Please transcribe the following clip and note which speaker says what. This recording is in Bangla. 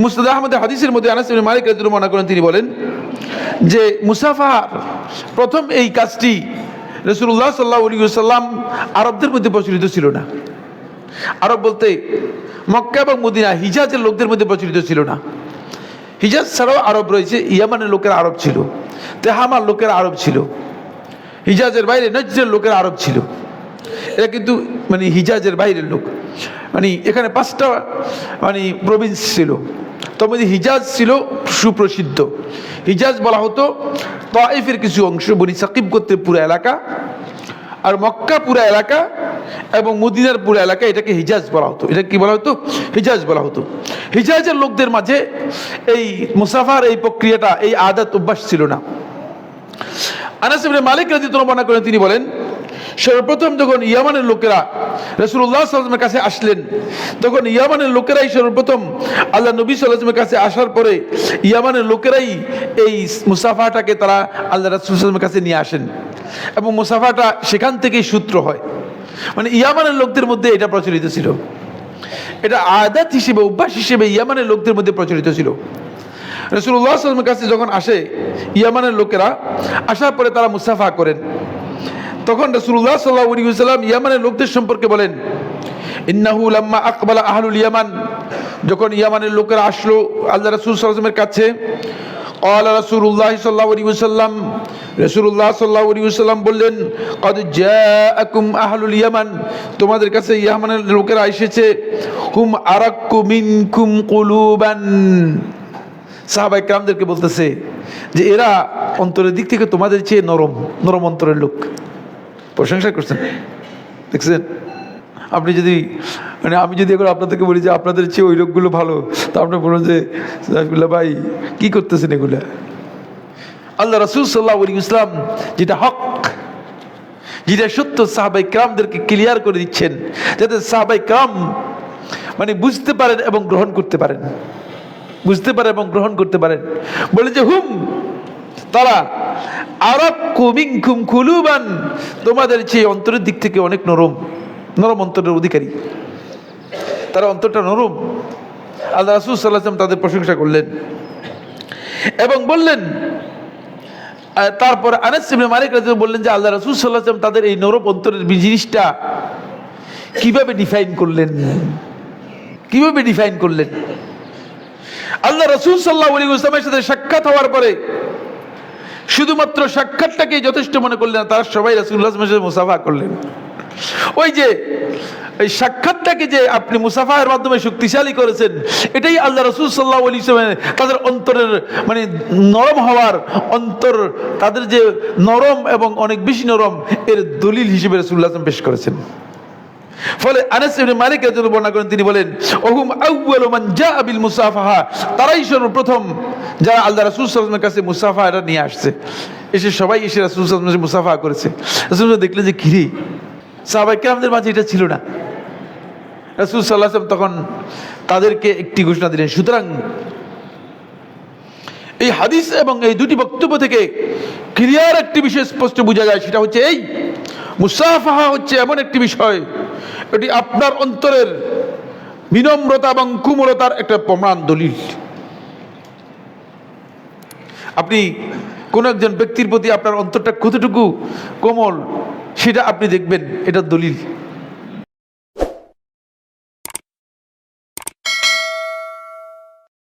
Speaker 1: মুসনাদ আহমদের হাদিসের মধ্যে আনাস ইবনে মালিক রাদিয়াল্লাহু আনহু বর্ণনা করেন, তিনি বলেন যে মুসাফাহার প্রথম এই কাজটি রাসূলুল্লাহ সাল্লাল্লাহু আলাইহি ওয়াসাল্লাম আরবদের মধ্যে প্রচলিত ছিল না। আরব বলতে মক্কা এবং মদিনা, হিজাজের লোকদের মধ্যে প্রচলিত ছিল না। হিজাজ ছাড়াও আরব রয়েছে, ইয়ামানের লোকের আরব ছিল, তেহামার লোকের আরব ছিল, হিজাজের বাইরে নজদের লোকের আরব ছিল। এরা কিন্তু মানে হিজাজের বাইরের লোক। মানে এখানে 5টা মানে প্রভিন্স ছিল, তার মধ্যে হিজাজ ছিল সুপ্রসিদ্ধ। হিজাজ বলা হতো তায়েফের কিছু অংশ, বনি সাকিব গোত্রের পুরো এলাকা, আর মক্কা পুরো এলাকা এবং মদিনার পুরো এলাকা, এটাকে হিজাজ বলা হতো। এটা কি বলা হতো? হিজাজ বলা হতো। হিজাজের লোকদের মাঝে এই মুসাফার এই প্রক্রিয়াটা, এই আদত অভ্যাস ছিল না। আনাস ইবনে মালিক রাদিয়াল্লাহু আনহু বর্ণনা করেন, তিনি বলেন সর্বপ্রথম যখন ইয়ামানের লোকেরা রাসূলুল্লাহ সাল্লাল্লাহু আলাইহি ওয়াসাল্লামের কাছে আসলেন, তখন ইয়ামানের লোকেরাই সর্বপ্রথম আল্লাহ নবী সাল্লাল্লাহু আলাইহি ওয়াসাল্লামের কাছে আসার পরে ইয়ামানের লোকেরাই এই মুসাফাটাকে তারা আল্লাহ রাসূল সাল্লাল্লাহু আলাইহি ওয়াসাল্লামের কাছে নিয়ে আসেন এবং মুসাফাটা সেখান থেকেই সূত্র হয়। মানে ইয়ামানের লোকদের মধ্যে এটা প্রচলিত ছিল, এটা আদত হিসেবে, অভ্যাস হিসেবে ইয়ামানের লোকদের মধ্যে প্রচলিত ছিল। রাসূলুল্লাহ সাল্লাল্লাহু আলাইহি ওয়াসাল্লামের কাছে যখন আসে ইয়ামানের লোকেরা, আসার পরে তারা মুসাফা করেন, তখন রাসূলুল্লাহ সাল্লাল্লাহু আলাইহি ওয়াসাল্লাম ইয়ামানের লোকদের সম্পর্কে বলেন, ইন্নাহু লাম্মা আকবালা আহলুল ইয়ামান, যখন ইয়ামানের লোকেরা আসলো আল্লাহ রাসূল সাল্লাল্লাহু আলাইহি ওয়াসাল্লামের কাছে, ক্বালা রাসূলুল্লাহ সাল্লাল্লাহু আলাইহি ওয়াসাল্লাম, রাসূলুল্লাহ সাল্লাল্লাহু আলাইহি ওয়াসাল্লাম বললেন, ক্বাদ জাআকুম আহলুল ইয়ামান, তোমাদের কাছে ইয়ামানের লোকেরা এসেছে, হুম আরাক্কু মিনকুম কুলুবান, সাহাবায়ে কেরামদেরকে বলতেছে যে এরা অন্তরের দিক থেকে তোমাদের চেয়ে নরম, নরম অন্তরের লোক। প্রশংসা করছেন, দেখছেন? আপনি যদি মানে আমি যদি এখন আপনাদেরকে বলি যে আপনাদের চেয়ে ওই লোকগুলো ভালো, তা আপনি বলুন যে ভাই কি করতেছেন এগুলা? আল্লাহ রাসূল সাল্লাল্লাহু আলাইহি ওয়াসাল্লাম যেটা হক, যেটা সত্য, সাহাবায়ে কেরামদেরকে ক্লিয়ার করে দিচ্ছেন, যাতে সাহাবায়ে কেরাম মানে বুঝতে পারেন এবং গ্রহণ করতে পারেন, বুঝতে পারে এবং গ্রহণ করতে পারেন। বলে যে হুম, তারা আরাক্কু মিনকুম কুলুবান, তোমাদের চেয়ে অন্তরের দিক থেকে অনেক নরম, নরম অন্তরের অধিকারী, তারা অন্তরটা নরম। আল্লাহ রাসূল সাল্লাল্লাহু আলাইহি ওয়াসাল্লাম তাদের প্রশংসা করলেন এবং বললেন, তারপর আনাস ইবনে মালিক রাদিয়াল্লাহু বললেন যে আল্লাহ রাসূল সাল্লাল্লাহু আলাইহি ওয়াসাল্লাম তাদের এই নরম অন্তরের জিনিসটা কিভাবে ডিফাইন করলেন, কিভাবে ডিফাইন করলেন। আল্লাহ রাসূল সাল্লাল্লাহু আলাইহি ওয়াসাল্লামের সাথে সাক্ষাৎ হওয়ার পরে শুধুমাত্র সাক্ষাৎটাকে যথেষ্ট মনে করলেন না, তারা সবাই রাসূলুল্লাহ সাল্লাল্লাহু আলাইহি ওয়াসাল্লামের মুসাফা করলেন। ওই যে এই সাক্ষাৎটাকে যে আপনি মুসাফার মাধ্যমে শক্তিশালী করেছেন, এটাই আল্লাহ রাসূল সাল্লাল্লাহু আলাইহি ওয়াসাল্লাম তাদের অন্তরের মানে নরম হওয়ার, অন্তর তাদের যে নরম এবং অনেক বেশি নরম, এর দলিল হিসেবে রাসূলুল্লাহ সাল্লাল্লাহু আলাইহি ওয়াসাল্লাম পেশ করেছেন। ফলে আনাস ইবনে মালিক রাদিয়াল্লাহু বর্ণনা করেন, তিনি বলেন, ওহুম আউয়ালু মান জাআ বিল মুসাফাহা, তারাই সর্বপ্রথম যারা আল্লাহ রাসূল সাল্লাল্লাহু আলাইহি ওয়াসাল্লামের কাছে মুসাফাটা নিয়ে আসছে। এসে সবাই এসে রাসূল সাল্লাল্লাহু আলাইহি ওয়াসাল্লাম মুসাফা করেছে। রাসূল দেখলেন যে কিরে, সাহাবায়ে কেরামদের মাঝে এটা ছিল না। রাসূল সাল্লাল্লাহু আলাইহি ওয়াসাল্লাম তখন তাদেরকে একটি ঘোষণা দিলেন। সুতরাং এই হাদিস এবং এই দুটি বক্তব্য থেকে ক্লিয়ার একটি বিষয় স্পষ্ট বোঝা যায়, সেটা হচ্ছে এই মুসাফাহা হচ্ছে এমন একটি বিষয়, এটি আপনার অন্তরের বিনম্রতা এবং কোমলতার একটা প্রমাণ, দলিল। আপনি কোন একজন ব্যক্তির প্রতি আপনার অন্তরটা কতটুকু কোমল সেটা আপনি দেখবেন, এটা দলিল।